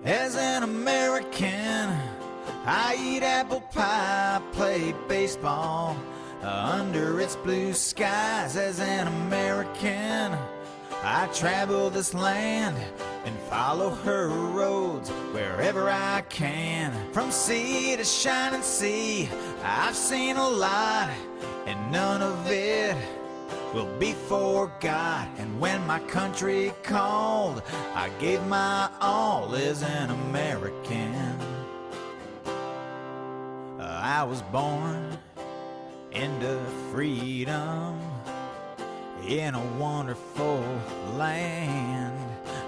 As an American, I eat apple pie, play baseball under its blue skies. As an American, I travel this land and follow her roads wherever I can. From sea to shining sea, I've seen a lot, and none of it will be forgot. And when my country called, I gave my all as an American. I was born into freedom in a wonderful land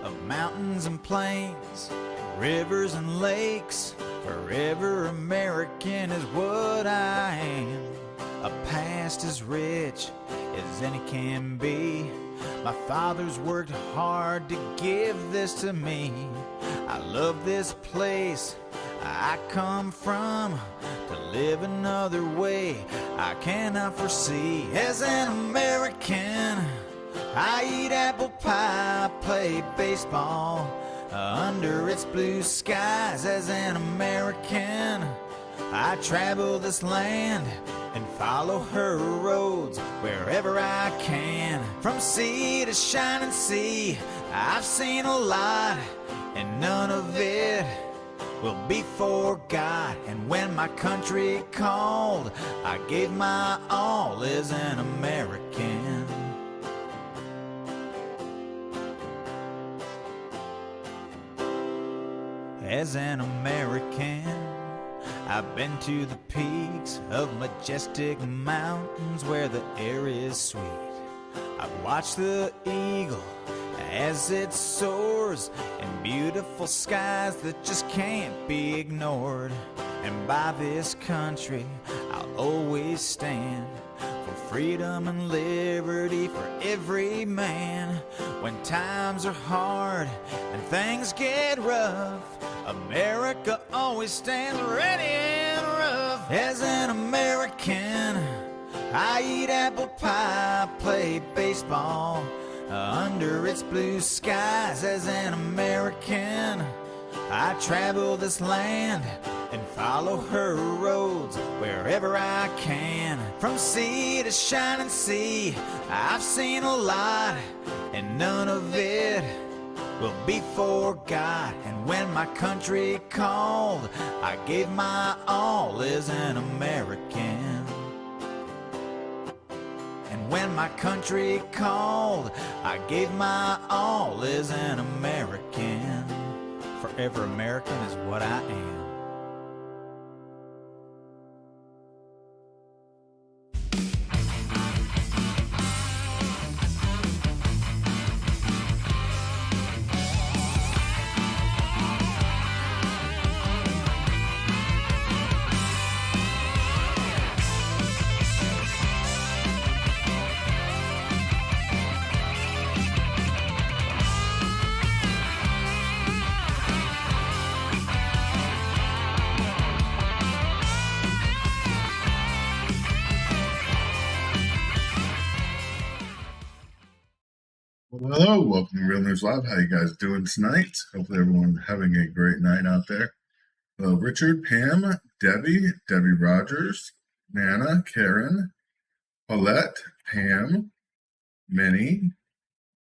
of mountains and plains, rivers and lakes. Forever American is what I am. A past as rich as any can be. My father's worked hard to give this to me. I love this place I come from. To live another way I cannot foresee. As an American, I eat apple pie, play baseball under its blue skies. As an American, I travel this land and follow her roads wherever I can. From sea to shining sea, I've seen a lot, and none of it will be forgot. And when my country called, I gave my all as an American. As an American, I've been to the peaks of majestic mountains where the air is sweet. I've watched the eagle as it soars in beautiful skies that just can't be ignored. And by this country I'll always stand, for freedom and liberty for every man. When times are hard and things get rough, America always stands ready and rough. As an American, I eat apple pie, play baseball under its blue skies. As an American, I travel this land and follow her roads wherever I can. From sea to shining sea, I've seen a lot, and none of it will be forgot. And when my country called, I gave my all as an American. And when my country called, I gave my all as an American. Forever American is what I am. Well, hello, welcome to Real News Live. How you guys doing tonight? Hopefully everyone having a great night out there. Richard, Pam, Debbie Rogers, Nana, Karen, Paulette, Pam, Minnie.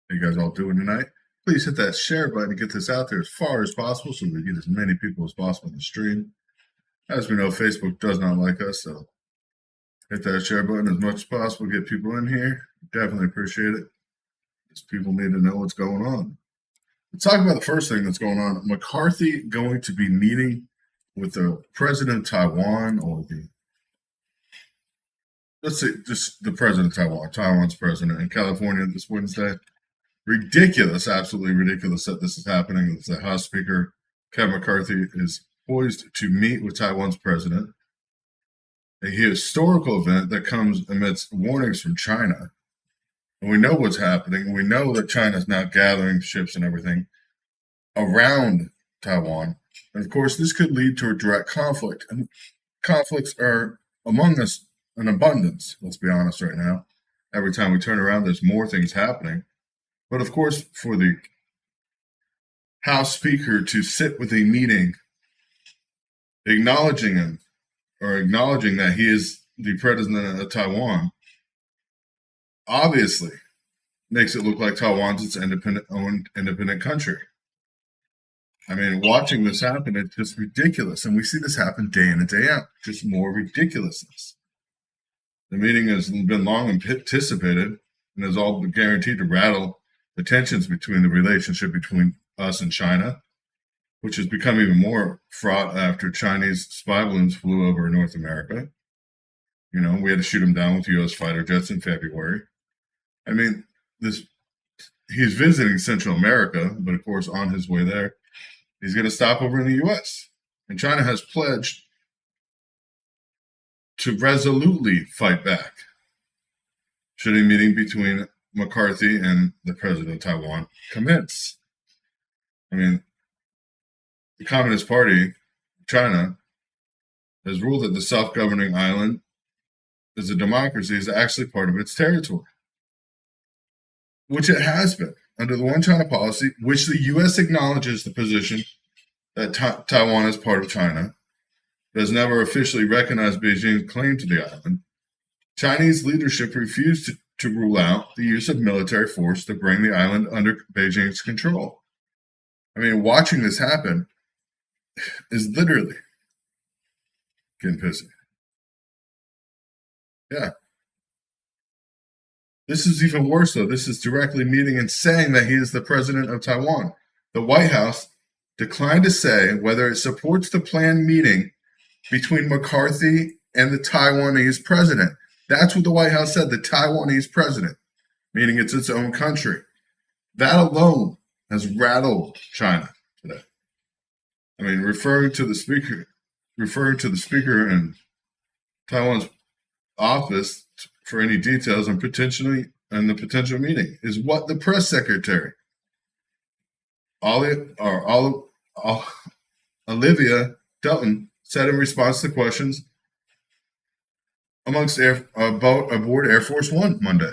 How you guys all doing tonight? Please hit that share button to get this out there as far as possible so we get as many people as possible in the stream. As we know, Facebook does not like us, so hit that share button as much as possible. Get people in here. Definitely appreciate it. People need to know what's going on. Let's talk about the first thing that's going on. McCarthy going to be meeting with the president of Taiwan, or let's say just the president of Taiwan's president in California this Wednesday. Ridiculous, absolutely ridiculous that this is happening. The House Speaker, Kevin McCarthy, is poised to meet with Taiwan's president. A historical event that comes amidst warnings from China. And we know what's happening. We know that China's now gathering ships and everything around Taiwan. And of course, this could lead to a direct conflict. And conflicts are among us in abundance, let's be honest right now. Every time we turn around, there's more things happening. But of course, for the House Speaker to sit with a meeting acknowledging him or acknowledging that he is the president of Taiwan obviously makes it look like Taiwan's its independent country. I mean, watching this happen, it's just ridiculous. And we see this happen day in and day out, just more ridiculousness. The meeting has been long anticipated and is all guaranteed to rattle the tensions between the relationship between us and China, which has become even more fraught after Chinese spy balloons flew over North America. You know, we had to shoot them down with U.S. fighter jets in February. I mean, he's visiting Central America, but of course, on his way there, he's going to stop over in the U.S. And China has pledged to resolutely fight back should a meeting between McCarthy and the president of Taiwan commence. I mean, the Communist Party, China, has ruled that the self-governing island is a democracy is actually part of its territory, which it has been under the One China policy, which the U.S. acknowledges the position that Taiwan is part of China, but has never officially recognized Beijing's claim to the island. Chinese leadership refused to rule out the use of military force to bring the island under Beijing's control. I mean, watching this happen is literally getting pissy. Yeah. This is even worse, though. This is directly meeting and saying that he is the president of Taiwan. The White House declined to say whether it supports the planned meeting between McCarthy and the Taiwanese president. That's what the White House said, the Taiwanese president, meaning it's its own country. That alone has rattled China today. I mean, referring to the speaker in Taiwan's office for any details on the potential meeting is what the press secretary, Olivia Dutton, said in response to questions aboard Air Force One Monday.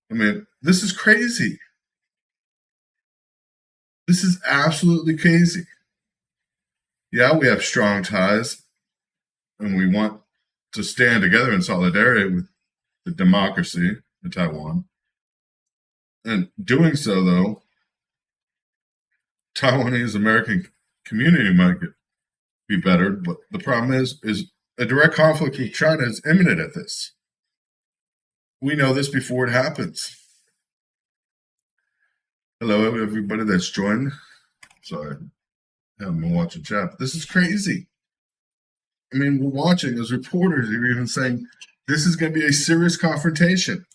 I mean, this is crazy. This is absolutely crazy. Yeah, we have strong ties, and we want to stand together in solidarity with the democracy in Taiwan. And doing so, though, Taiwanese American community might be bettered, but the problem is a direct conflict with China is imminent at this. We know this before it happens. Hello, everybody that's joined. Sorry, I haven't been watching chat, but this is crazy. I mean, we're watching as reporters are even saying this is going to be a serious confrontation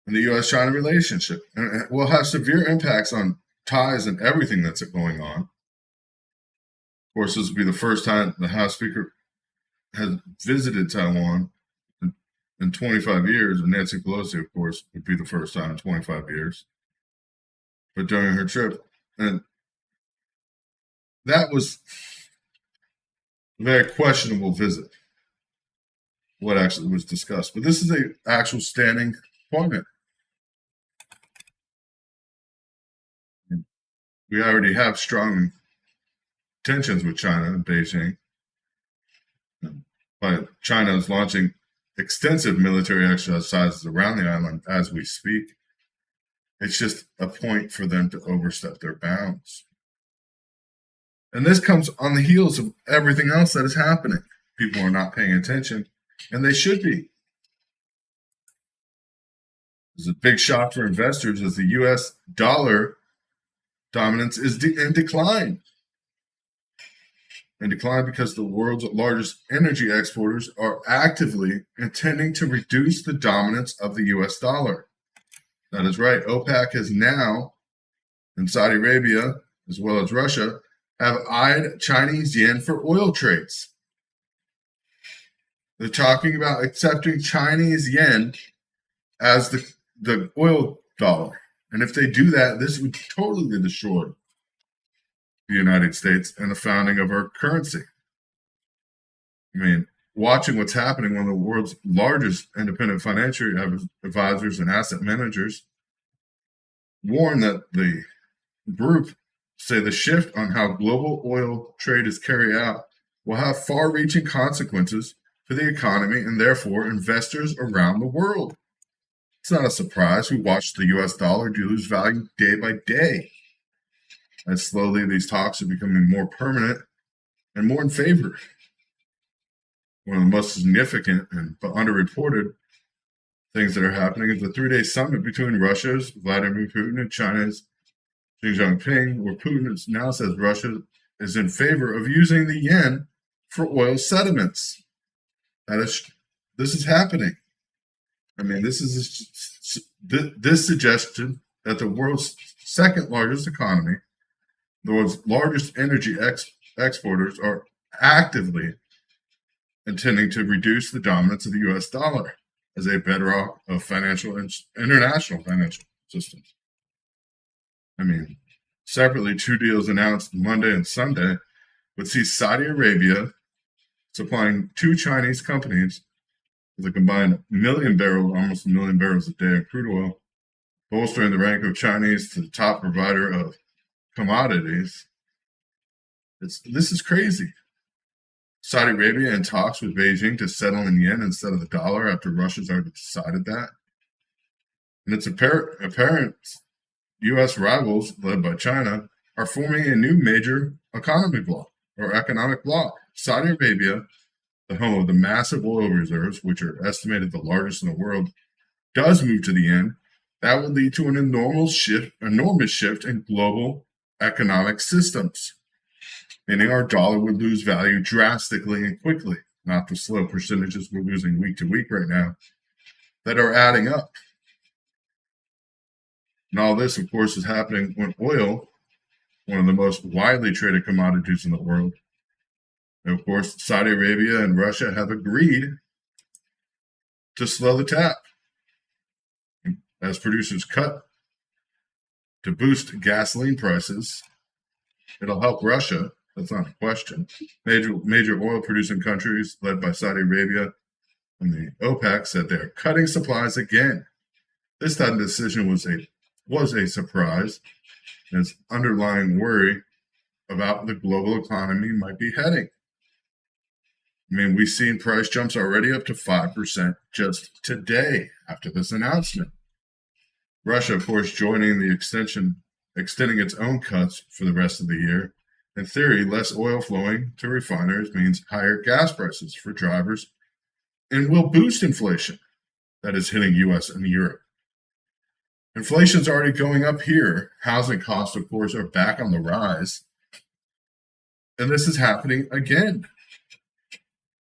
in the U.S.-China relationship. And it will have severe impacts on ties and everything that's going on. Of course, this will be the first time the House Speaker has visited Taiwan in 25 years. And Nancy Pelosi, of course, would be the first time in 25 years. But during her trip, and that was a very questionable visit, what actually was discussed. But this is an actual standing appointment. We already have strong tensions with China and Beijing. But China is launching extensive military exercises around the island as we speak. It's just a point for them to overstep their bounds. And this comes on the heels of everything else that is happening. People are not paying attention, and they should be. It's a big shock for investors as the U.S. dollar dominance is in decline. And decline because the world's largest energy exporters are actively intending to reduce the dominance of the U.S. dollar. That is right. OPEC has now, and Saudi Arabia, as well as Russia, have eyed Chinese yen for oil trades. They're talking about accepting Chinese yen as the oil dollar. And if they do that, this would totally destroy the United States and the founding of our currency. I mean, watching what's happening, one of the world's largest independent financial advisors and asset managers warn that the group say the shift on how global oil trade is carried out will have far-reaching consequences for the economy and therefore investors around the world. It's not a surprise we watch the US dollar lose value day by day. As slowly these talks are becoming more permanent and more in favor. One of the most significant but underreported things that are happening is the 3-day summit between Russia's Vladimir Putin and China's Xi Jinping, where Putin now says Russia is in favor of using the yen for oil settlements. This is happening. I mean, this suggestion that the world's second largest economy, the world's largest energy exporters, are actively intending to reduce the dominance of the U.S. dollar as a bedrock of international financial systems. I mean, separately, 2 deals announced Monday and Sunday would see Saudi Arabia supplying 2 Chinese companies with a combined almost a million barrels a day of crude oil, bolstering the rank of Chinese to the top provider of commodities. This is crazy. Saudi Arabia in talks with Beijing to settle in yen instead of the dollar after Russia's already decided that. And it's apparent U.S. rivals, led by China, are forming a new major economic bloc. Saudi Arabia, the home of the massive oil reserves, which are estimated the largest in the world, does move to the yen. That would lead to an enormous shift in global economic systems, meaning our dollar would lose value drastically and quickly, not the slow percentages we're losing week to week right now that are adding up. And all this, of course, is happening when oil, one of the most widely traded commodities in the world, and of course, Saudi Arabia and Russia have agreed to slow the tap as producers cut to boost gasoline prices. It'll help Russia. That's not a question. Major oil-producing countries, led by Saudi Arabia and the OPEC, said they are cutting supplies again. This time decision was a surprise, as underlying worry about the global economy might be heading. I mean, we've seen price jumps already up to 5% just today after this announcement. Russia, of course, joining the extending its own cuts for the rest of the year. In theory, less oil flowing to refineries means higher gas prices for drivers and will boost inflation that is hitting U.S. and Europe. Inflation's already going up here. Housing costs, of course, are back on the rise. And this is happening again.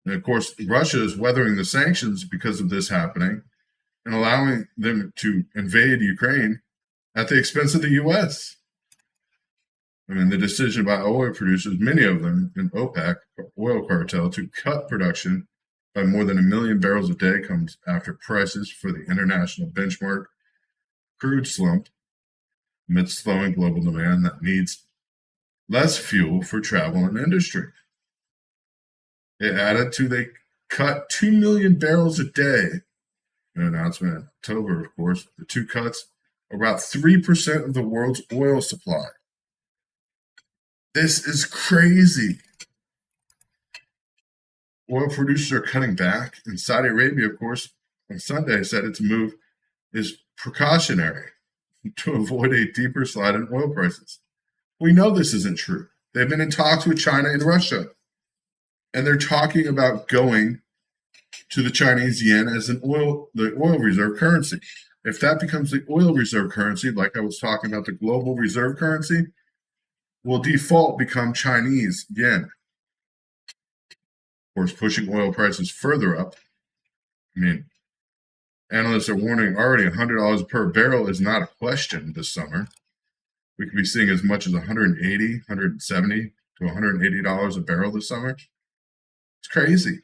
And of course, Russia is weathering the sanctions because of this happening and allowing them to invade Ukraine at the expense of the U.S. I mean, the decision by oil producers, many of them in OPEC, oil cartel, to cut production by more than 1 million barrels a day comes after prices for the international benchmark crude slump amidst slowing global demand that needs less fuel for travel and industry. It added to they cut 2 million barrels a day. An announcement in October, of course. The 2 cuts are about 3% of the world's oil supply. This is crazy. Oil producers are cutting back, and Saudi Arabia, of course, on Sunday said its move is precautionary to avoid a deeper slide in oil prices. We know this isn't true. They've been in talks with China and Russia, and they're talking about going to the Chinese yen as the oil reserve currency. If that becomes the oil reserve currency, like I was talking about the global reserve currency, will default become Chinese yen. Of course, pushing oil prices further up. I mean, analysts are warning already $100 per barrel is not a question this summer. We could be seeing as much as $180, $170 to $180 a barrel this summer. It's crazy.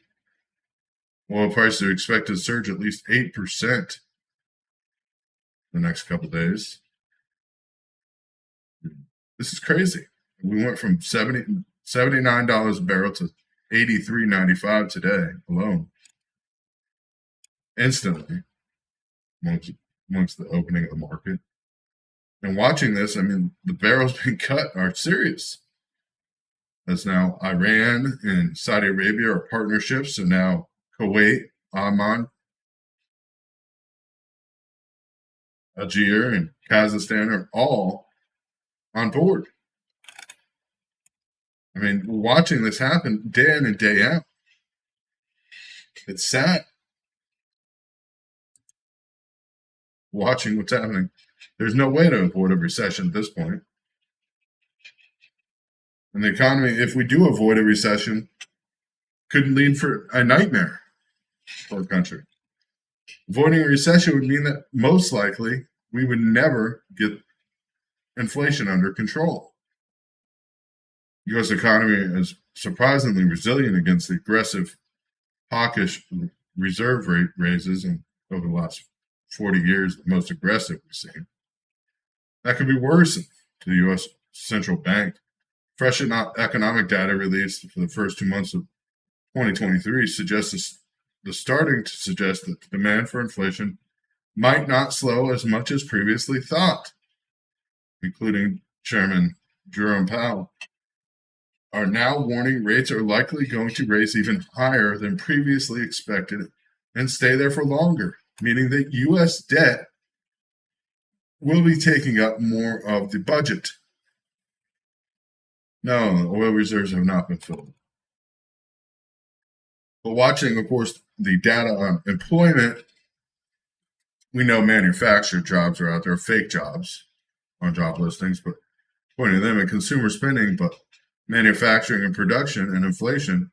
Oil prices are expected to surge at least 8% the next couple of days. This is crazy. We went from $79 a barrel to $83.95 today alone. Instantly, amongst the opening of the market. And watching this, I mean, the barrels being cut are serious. As now Iran and Saudi Arabia are partnerships, and now Kuwait, Oman, Algeria, and Kazakhstan are all on board. I mean, we're watching this happen day in and day out. It's sad watching what's happening. There's no way to avoid a recession at this point. And the economy, if we do avoid a recession, could lead for a nightmare for our country. Avoiding a recession would mean that most likely we would never get inflation under control. The U.S. economy is surprisingly resilient against the aggressive, hawkish reserve rate raises over the last 40 years, the most aggressive we've seen. That could be worrisome to the U.S. Central Bank. Fresh economic data released for the first 2 months of 2023 suggests starting to suggest that the demand for inflation might not slow as much as previously thought, including Chairman Jerome Powell, are now warning rates are likely going to raise even higher than previously expected and stay there for longer, meaning that U.S. debt will be taking up more of the budget. No, the oil reserves have not been filled. But watching, of course, the data on employment, we know manufactured jobs are out there, fake jobs on job listings, but pointing to them and consumer spending, but manufacturing and production and inflation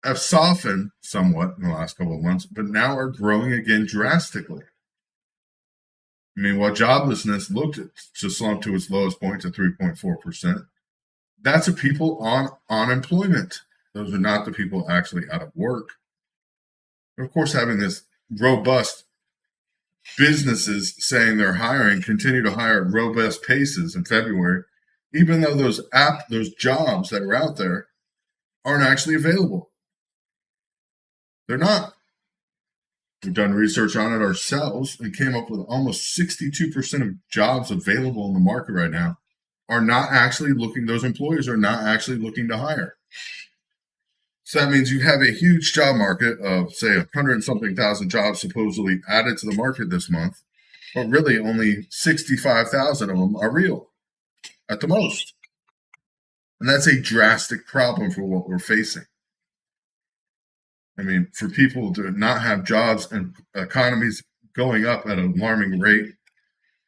have softened somewhat in the last couple of months, but now are growing again drastically. I mean, while joblessness looked to slump to its lowest point to 3.4%, that's the people on unemployment. Those are not the people actually out of work. Of course, having this robust businesses saying they're hiring, continue to hire at robust paces in February, even though those jobs that are out there aren't actually available. They're not. We've done research on it ourselves and came up with almost 62% of jobs available in the market right now are not actually looking, those employers are not actually looking to hire. So that means you have a huge job market of, say, 100 and something thousand jobs supposedly added to the market this month, but really only 65,000 of them are real at the most. And that's a drastic problem for what we're facing. I mean, for people to not have jobs and economies going up at an alarming rate,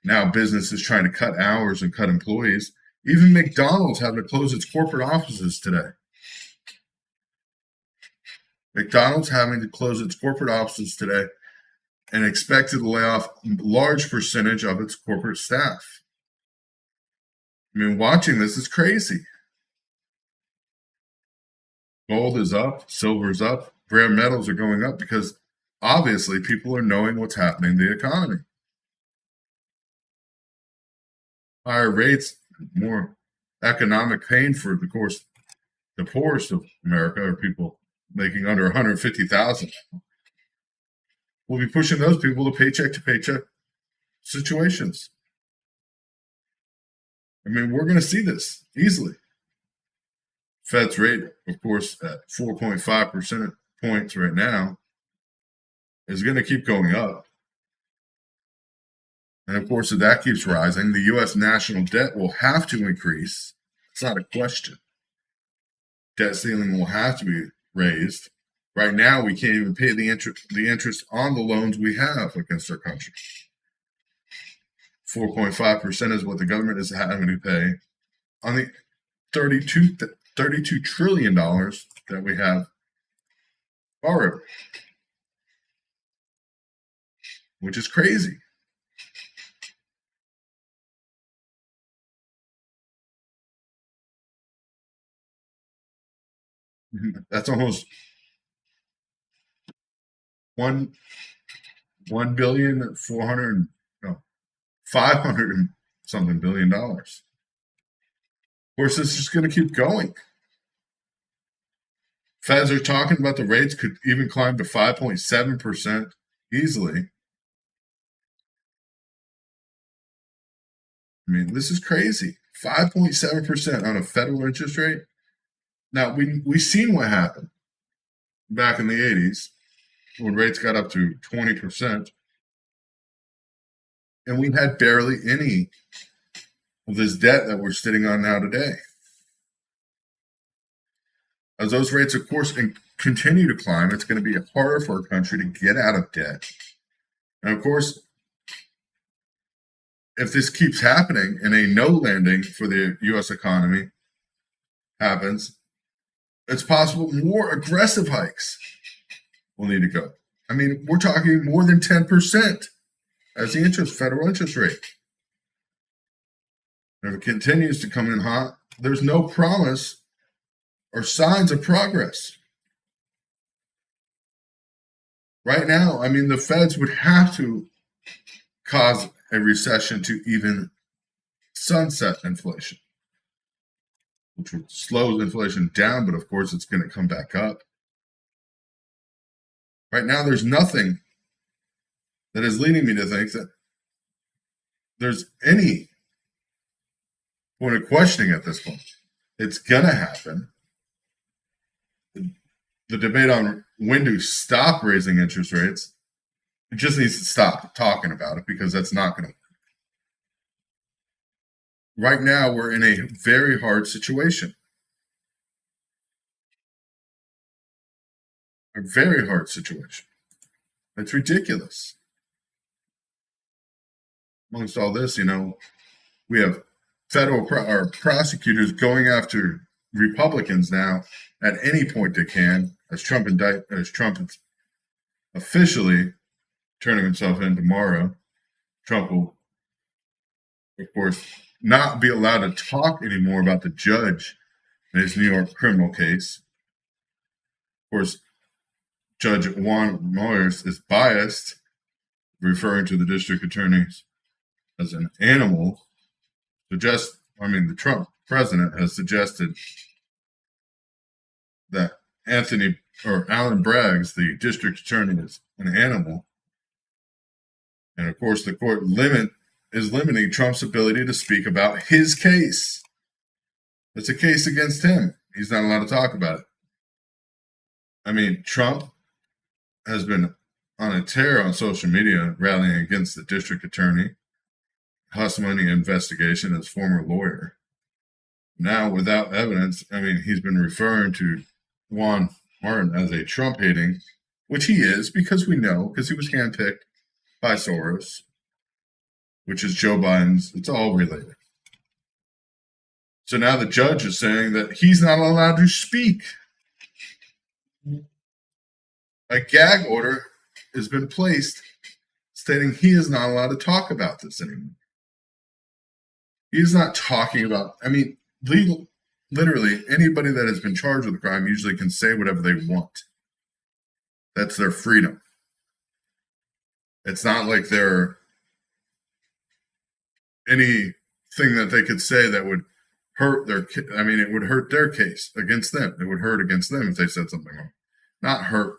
now businesses trying to cut hours and cut employees, even McDonald's having to close its corporate offices today. McDonald's having to close its corporate offices today and expected to lay off a large percentage of its corporate staff. I mean, watching this is crazy. Gold is up, silver is up, rare metals are going up because obviously people are knowing what's happening in the economy. Higher rates, more economic pain for, of course, the poorest of America, or people making under 150,000. We'll be pushing those people to paycheck situations. I mean, we're going to see this easily. Fed's rate, of course, at 4.5% points right now, is going to keep going up. And of course, if that keeps rising, the U.S. national debt will have to increase. It's not a question. Debt ceiling will have to be raised. Right now, we can't even pay the interest on the loans we have against our country. 4.5% is what the government is having to pay on the $32 trillion that we have borrowed, which is crazy. That's almost $500 and something billion dollars. Of course, this is going to keep going. Feds are talking about the rates could even climb to 5.7% easily. I mean, this is crazy. 5.7% on a federal interest rate. Now, we've seen what happened back in the 80s when rates got up to 20%. And we had barely any of this debt that we're sitting on now today. As those rates, of course, continue to climb, it's going to be harder for a country to get out of debt. And of course, if this keeps happening and a no landing for the U.S. economy happens, it's possible more aggressive hikes will need to go. I mean, we're talking more than 10% as the federal interest rate. If it continues to come in hot, there's no promise or signs of progress. Right now, I mean, the feds would have to cause a recession to even sunset inflation, which would slow inflation down, but of course it's going to come back up. Right now, there's nothing that is leading me to think that there's any point of questioning at this point. It's going to happen. The debate on when to stop raising interest rates, it just needs to stop talking about it because that's not going to work. Right now, we're in a very hard situation. A very hard situation. It's ridiculous. Amongst all this, we have federal prosecutors going after Republicans now at any point they can, as Trump is officially turning himself in tomorrow. Trump will, of course, not be allowed to talk anymore about the judge in his New York criminal case. Of course, Judge Juan Moyers is biased, referring to the district attorneys as an animal. The Trump president has suggested that Alan Braggs, the district attorney, is an animal. And of course, the court is limiting Trump's ability to speak about his case. It's a case against him. He's not allowed to talk about it. I mean, Trump has been on a tear on social media, rallying against the district attorney, hush money investigation as former lawyer. Now, without evidence, he's been referring to Juan Martin as a Trump-hating, which he is, because we know, because he was handpicked by Soros, which is Joe Biden's. It's all related. So now the judge is saying that he's not allowed to speak. A gag order has been placed stating he is not allowed to talk about this anymore. He's not talking about, literally anybody that has been charged with a crime usually can say whatever they want. That's their freedom. It's not like they're anything that they could say that would hurt it would hurt their case against them. It would hurt against them if they said something wrong. Not hurt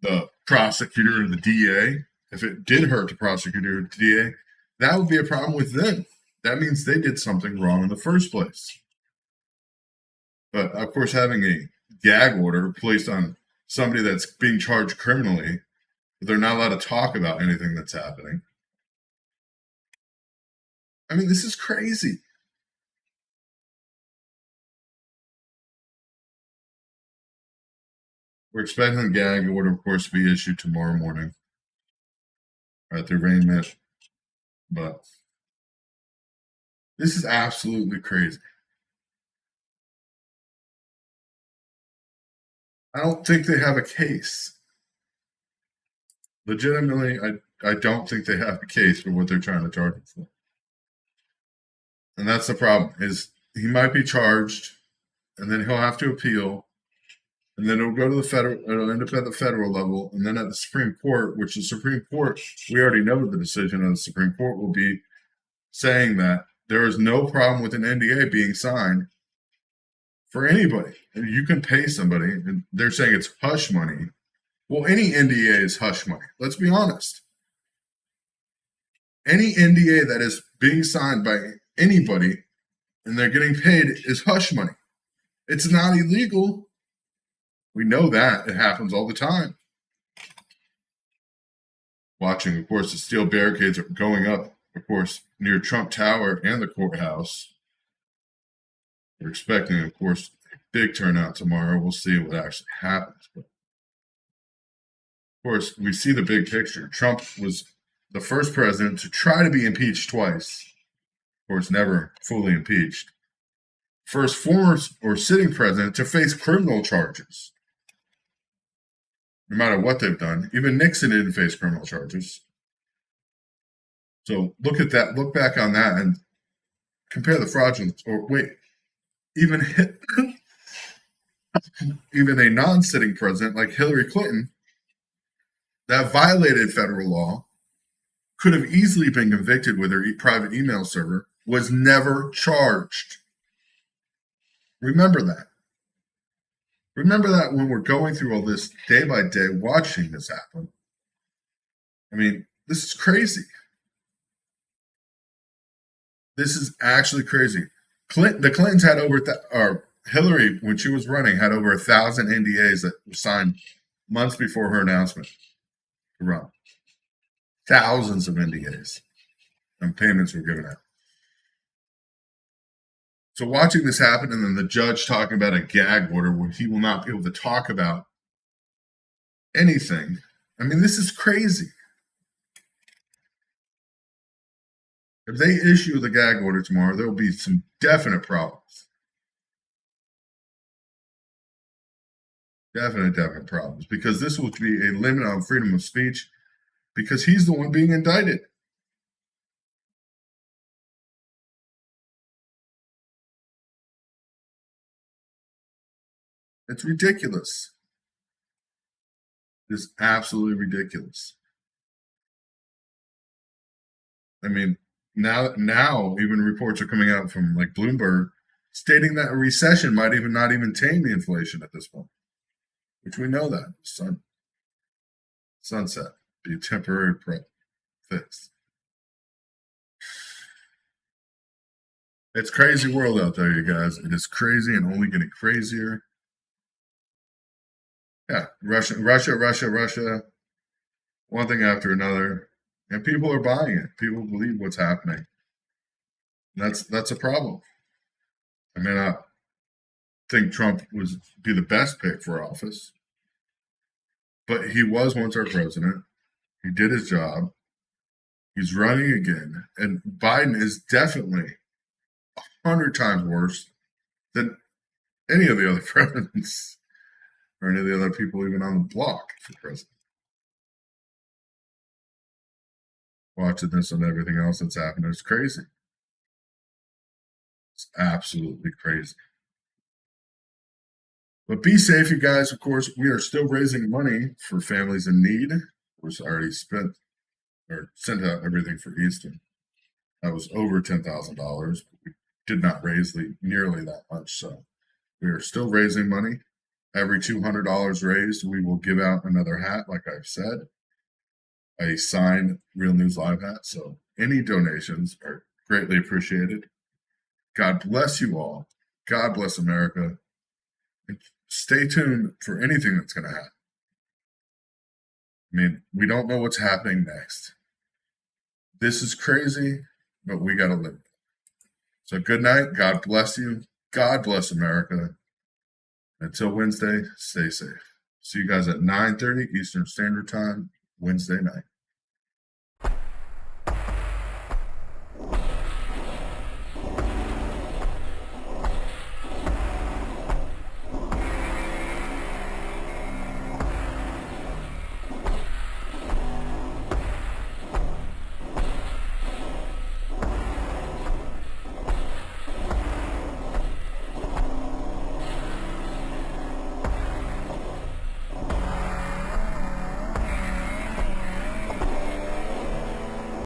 the prosecutor or the DA. If it did hurt the prosecutor or the DA, that would be a problem with them. That means they did something wrong in the first place. But of course, having a gag order placed on somebody that's being charged criminally, they're not allowed to talk about anything that's happening. This is crazy. We're expecting the gag order, of course, to be issued tomorrow morning at the arraignment. But this is absolutely crazy. I don't think they have a case. Legitimately, I don't think they have a case for what they're trying to charge him for. And that's the problem, is he might be charged, and then he'll have to appeal, and then it'll go to it'll end up at the federal level, and then at the Supreme Court, which the Supreme Court, we already know the decision of the Supreme Court will be saying that there is no problem with an NDA being signed for anybody. And you can pay somebody, and they're saying it's hush money. Well, any NDA is hush money. Let's be honest. Any NDA that is being signed by anybody and they're getting paid is hush money. It's not illegal. We know that. It happens all the time. Watching, of course, the steel barricades are going up, of course, near Trump Tower and the courthouse. We're expecting, of course, a big turnout tomorrow. We'll see what actually happens. But of course, we see the big picture. Trump was the first president to try to be impeached twice. Of course, never fully impeached. First former or sitting president to face criminal charges. No matter what they've done. Even Nixon didn't face criminal charges. So look at that. Look back on that and compare the fraudulence. Or wait, even a non-sitting president like Hillary Clinton that violated federal law could have easily been convicted with her private email server, was never charged. Remember that. Remember that when we're going through all this day by day, watching this happen. I mean, this is crazy. This is actually crazy. The Clintons had or Hillary, when she was running, had over 1,000 NDAs that were signed months before her announcement to run. Thousands of NDAs and payments were given out. So watching this happen, and then the judge talking about a gag order where he will not be able to talk about anything. I mean, this is crazy. If they issue the gag order tomorrow, there will be some definite problems. Definite problems. Because this will be a limit on freedom of speech because he's the one being indicted. It's ridiculous. It's absolutely ridiculous. I mean, now even reports are coming out from like Bloomberg stating that a recession might even not even tame the inflation at this point, which we know that sunset be a temporary fix. It's crazy world out there, you guys. It is crazy and only getting crazier. Yeah, Russia, one thing after another, and people are buying it. People believe what's happening. That's a problem. I mean, I think Trump would be the best pick for office, but he was once our president. He did his job. He's running again, and Biden is definitely 100 times worse than any of the other presidents. Or any of the other people even on the block for president. Watching this and everything else that's happening is crazy. It's absolutely crazy. But be safe, you guys. Of course, we are still raising money for families in need. Of course, I already spent or sent out everything for Easton. That was over $10,000. We did not raise nearly that much. So we are still raising money. Every $200 raised, we will give out another hat, like I've said, a signed Real News Live hat. So any donations are greatly appreciated. God bless you all. God bless America. And stay tuned for anything that's going to happen. I mean, we don't know what's happening next. This is crazy, but we got to live. So good night. God bless you. God bless America. Until Wednesday, stay safe. See you guys at 9:30 Eastern Standard Time, Wednesday night.